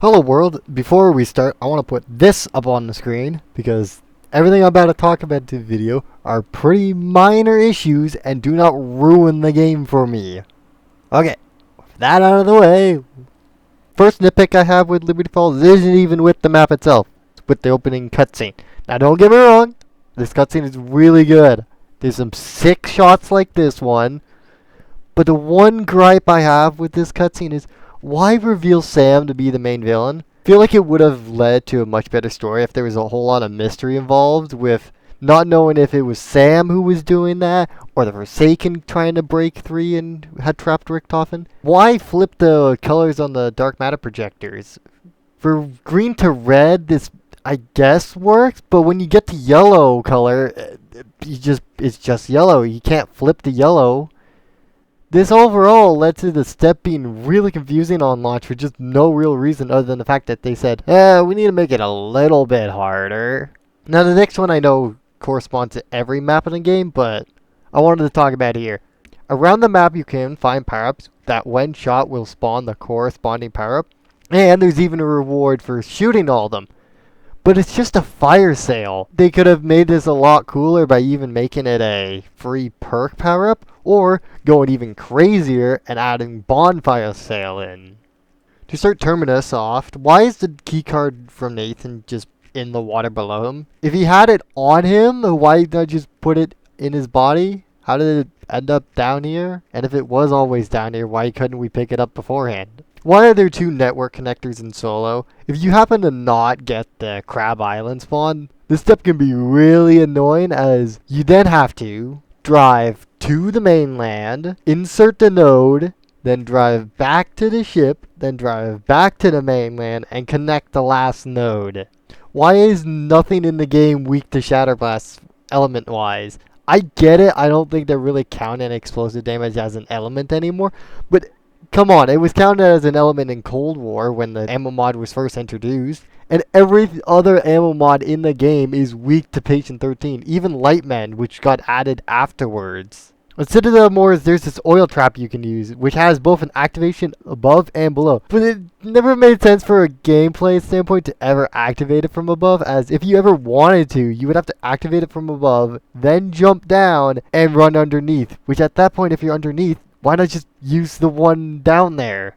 Hello world, before we start, I want to put this up on the screen because everything I'm about to talk about in the video are pretty minor issues and do not ruin the game for me. Okay, with that out of the way, first nitpick I have with Liberty Falls isn't even with the map itself, it's with the opening cutscene. Now don't get me wrong, this cutscene is really good. There's some sick shots like this one, but the one gripe I have with this cutscene is why reveal Sam to be the main villain? I feel like it would have led to a much better story if there was a whole lot of mystery involved with not knowing if it was Sam who was doing that or the Forsaken trying to break free and had trapped Richtofen. Why flip the colors on the dark matter projectors? For green to red, this I guess works, but when you get to yellow color, it's just yellow. You can't flip the yellow. This overall led to the step being really confusing on launch for just no real reason other than the fact that they said, we need to make it a little bit harder. Now the next one I know corresponds to every map in the game, but I wanted to talk about it here. Around the map you can find power-ups that when shot will spawn the corresponding power-up, and there's even a reward for shooting all of them. But it's just a fire sale. They could have made this a lot cooler by even making it a free perk power-up, or going even crazier and adding bonfire sale in. To start Terminus off, why is the keycard from Nathan just in the water below him? If he had it on him, why not just put it in his body? How did it end up down here? And if it was always down here, why couldn't we pick it up beforehand? Why are there two network connectors in solo? If you happen to not get the Crab Island spawn, this step can be really annoying as you then have to drive to the mainland, insert the node, then drive back to the ship, then drive back to the mainland, and connect the last node. Why is nothing in the game weak to Shatterblast element-wise? I get it, I don't think they're really counting explosive damage as an element anymore, but come on, it was counted as an element in Cold War when the ammo mod was first introduced, and every other ammo mod in the game is weak to Patient 13, even Lightman, which got added afterwards. Instead of the Moors, there's this oil trap you can use, which has both an activation above and below. But it never made sense for a gameplay standpoint to ever activate it from above, as if you ever wanted to, you would have to activate it from above, then jump down and run underneath, which at that point, if you're underneath, why not just use the one down there?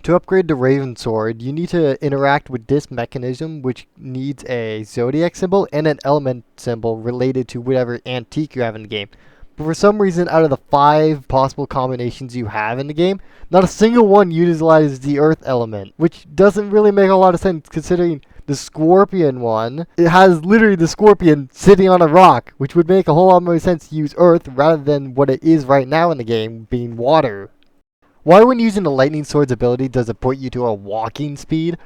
To upgrade the Raven Sword, you need to interact with this mechanism, which needs a zodiac symbol and an element symbol related to whatever antique you have in the game. But for some reason, out of the 5 possible combinations you have in the game, not a single one utilizes the earth element, which doesn't really make a lot of sense considering the scorpion one, it has literally the scorpion sitting on a rock, which would make a whole lot more sense to use earth rather than what it is right now in the game, being water. Why when using the lightning sword's ability does it put you to a walking speed?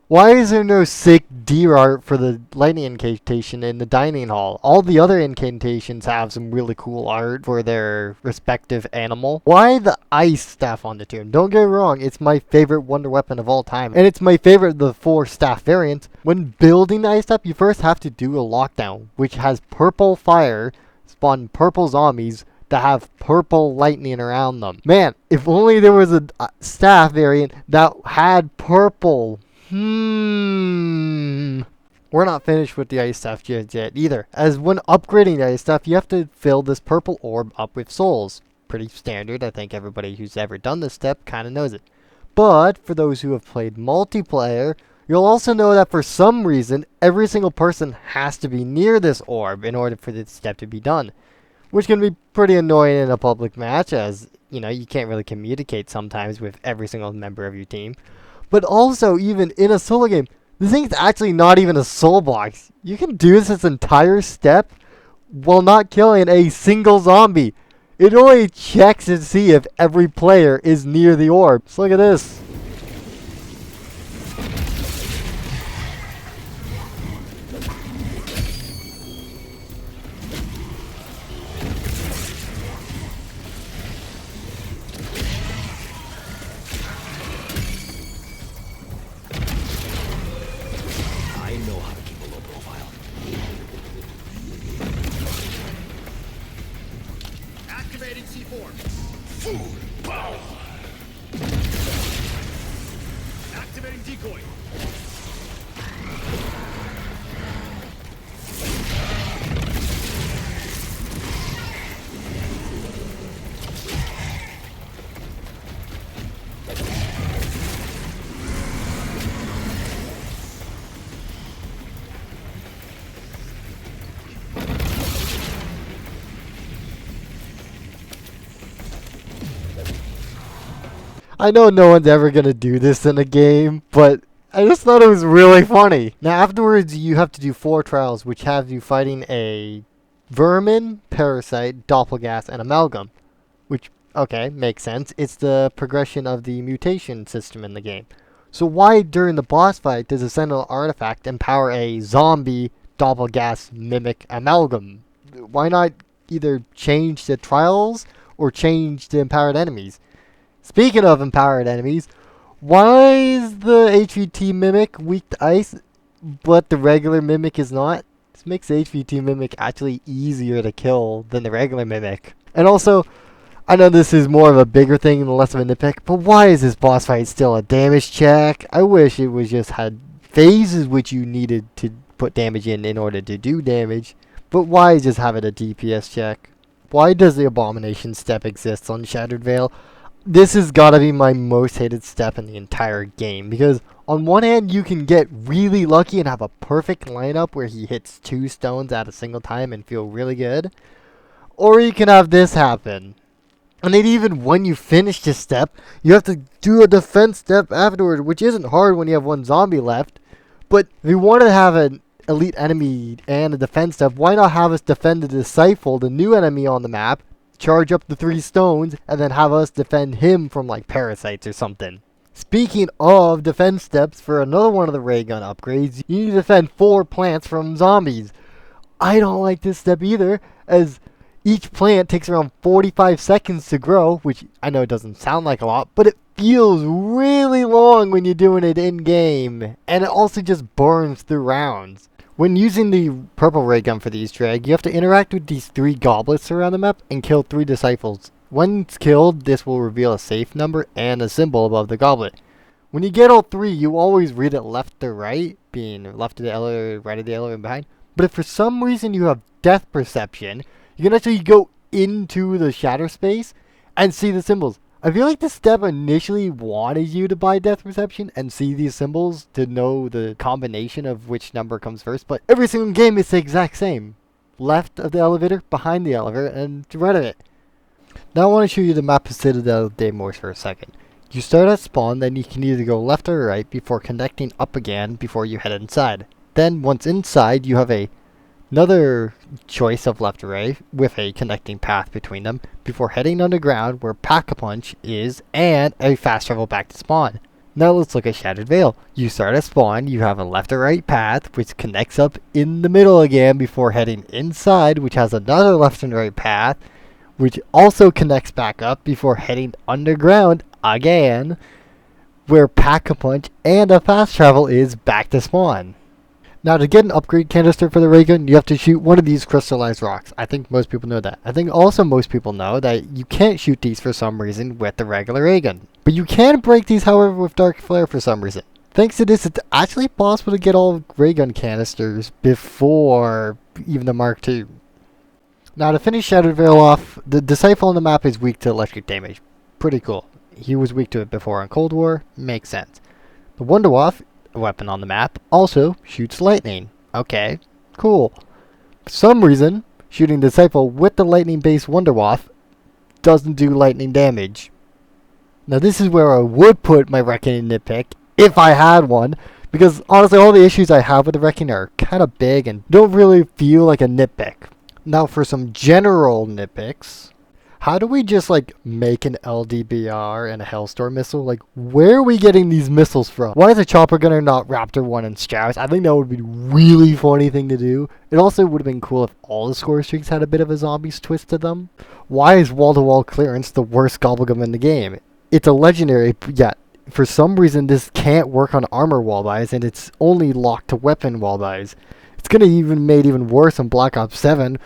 Why is there no sick deer art for the lightning incantation in the dining hall? All the other incantations have some really cool art for their respective animal. Why the ice staff on the tomb? Don't get me wrong, it's my favorite wonder weapon of all time. And it's my favorite of the 4 staff variants. When building the ice staff, you first have to do a lockdown, which has purple fire, spawn purple zombies that have purple lightning around them. Man, if only there was a staff variant that had purple. We're not finished with the ice stuff yet either, as when upgrading the ice stuff, you have to fill this purple orb up with souls. Pretty standard, I think everybody who's ever done this step kind of knows it. But for those who have played multiplayer, you'll also know that for some reason, every single person has to be near this orb in order for this step to be done. Which can be pretty annoying in a public match, as, you can't really communicate sometimes with every single member of your team. But also, even in a solo game, this thing's actually not even a soul box. You can do this entire step while not killing a single zombie. It only checks to see if every player is near the orb. So look at this. Activating C4. Food power. Activating decoy. I know no one's ever gonna do this in a game, but I just thought it was really funny. Now afterwards you have to do 4 trials which have you fighting a vermin, parasite, doppelgas, and amalgam. Which, okay, makes sense. It's the progression of the mutation system in the game. So why during the boss fight does a Sentinel artifact empower a zombie, doppelgas, mimic, amalgam? Why not either change the trials or change the empowered enemies? Speaking of empowered enemies, why is the HVT Mimic weak to ice, but the regular Mimic is not? This makes the HVT Mimic actually easier to kill than the regular Mimic. And also, I know this is more of a bigger thing and less of a nitpick, but why is this boss fight still a damage check? I wish it was just had phases which you needed to put damage in order to do damage, but why just have it a DPS check? Why does the Abomination step exist on Shattered Veil? This has got to be my most hated step in the entire game, because on one hand you can get really lucky and have a perfect lineup where he hits 2 stones at a single time and feel really good, or you can have this happen. And then even when you finish this step, you have to do a defense step afterward, which isn't hard when you have 1 zombie left. But if you want to have an elite enemy and a defense step, why not have us defend the Disciple, the new enemy on the map, charge up the 3 stones, and then have us defend him from like parasites or something? Speaking of defense steps, for another one of the ray gun upgrades, you need to defend 4 plants from zombies. I don't like this step either, as each plant takes around 45 seconds to grow, which I know it doesn't sound like a lot, but it feels really long when you're doing it in-game, and it also just burns through rounds. When using the purple ray gun for the Easter egg, you have to interact with these 3 goblets around the map and kill 3 disciples. Once killed, this will reveal a safe number and a symbol above the goblet. When you get all 3, you always read it left to right, being left of the elevator, right of the elevator, and behind. But if for some reason you have death perception, you can actually go into the shatter space and see the symbols. I feel like this step initially wanted you to buy Death Perception and see these symbols to know the combination of which number comes first, but every single game is the exact same. Left of the elevator, behind the elevator, and to right of it. Now I want to show you the map of Citadel of Deimos for a second. You start at spawn, then you can either go left or right before connecting up again before you head inside. Then once inside, you have another choice of left or right with a connecting path between them before heading underground where Pack-a-Punch is and a fast travel back to spawn. Now let's look at Shattered Veil. You start at spawn, you have a left or right path which connects up in the middle again before heading inside, which has another left and right path which also connects back up before heading underground again where Pack-a-Punch and a fast travel is back to spawn. Now to get an upgrade canister for the ray gun, you have to shoot one of these crystallized rocks. I think most people know that. I think also most people know that you can't shoot these for some reason with the regular ray gun. But you can break these however with Dark Flare for some reason. Thanks to this, it's actually possible to get all ray gun canisters before even the Mark II. Now to finish Shattered Veil off, the Disciple on the map is weak to electric damage. Pretty cool. He was weak to it before on Cold War. Makes sense. The Wunderwaffe, a weapon on the map, also shoots lightning. Okay, cool. For some reason, shooting Disciple with the lightning-based Wunderwaffe doesn't do lightning damage. Now this is where I would put my Reckoning nitpick, if I had one, because honestly all the issues I have with the Reckoning are kind of big and don't really feel like a nitpick. Now for some general nitpicks, how do we just like make an LDBR and a Hellstorm missile? Like, where are we getting these missiles from? Why is a chopper gunner not Raptor 1 and Strauss? I think that would be a really funny thing to do. It also would have been cool if all the score streaks had a bit of a zombies twist to them. Why is wall-to-wall clearance the worst gobblegum in the game? It's a legendary, yet for some reason this can't work on armor wall buys and it's only locked to weapon wall buys. It's gonna even made even worse on Black Ops 7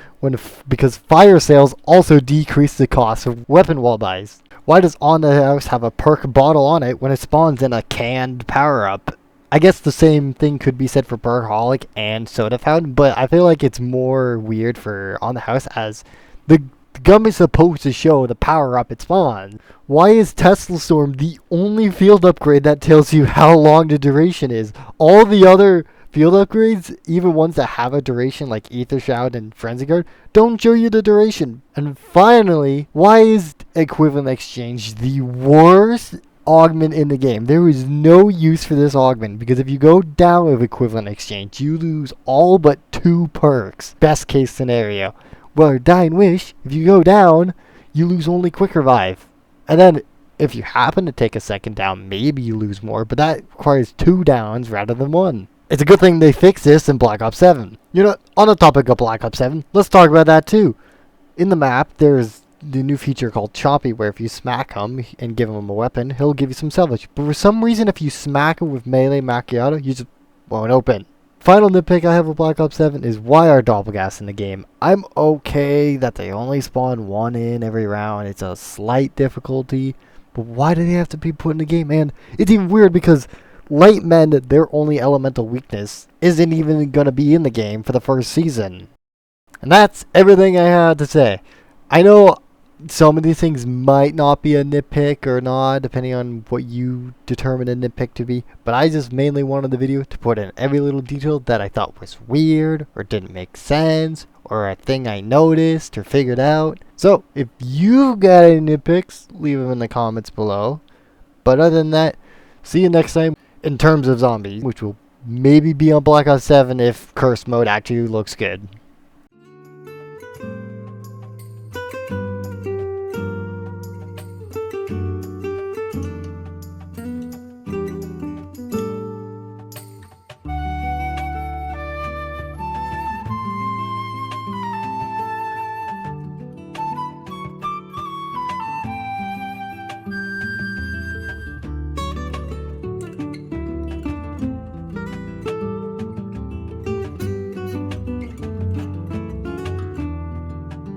because fire sales also decrease the cost of weapon wall buys. Why does On the House have a perk bottle on it when it spawns in a canned power up? I guess the same thing could be said for Burgholic and Soda Fountain, but I feel like it's more weird for On the House as the gum is supposed to show the power up it spawns. Why is Tesla Storm the only field upgrade that tells you how long the duration is? All the other field upgrades, even ones that have a duration like Ether Shroud and Frenzy Guard, don't show you the duration. And finally, why is Equivalent Exchange the worst augment in the game. There is no use for this augment because if you go down with equivalent exchange, you lose all but 2 perks. Best case scenario. Where Dying Wish, if you go down, you lose only quick revive. And then if you happen to take a second down, maybe you lose more, but that requires 2 downs rather than 1. It's a good thing they fixed this in Black Ops 7. You know, on the topic of Black Ops 7, let's talk about that too. In the map, there's the new feature called Choppy, where if you smack him and give him a weapon, he'll give you some salvage. But for some reason, if you smack him with melee macchiato, you just won't open. Final nitpick I have with Black Ops 7 is why are doppelgass in the game? I'm okay that they only spawn 1 in every round. It's a slight difficulty. But why do they have to be put in the game? And it's even weird because light men, their only elemental weakness, isn't even going to be in the game for the first season. And that's everything I had to say. I know some of these things might not be a nitpick or not, depending on what you determine a nitpick to be, but I just mainly wanted the video to put in every little detail that I thought was weird, or didn't make sense, or a thing I noticed or figured out. So, if you've got any nitpicks, leave them in the comments below. But other than that, see you next time in terms of zombies, which will maybe be on Black Ops 7 if Curse Mode actually looks good.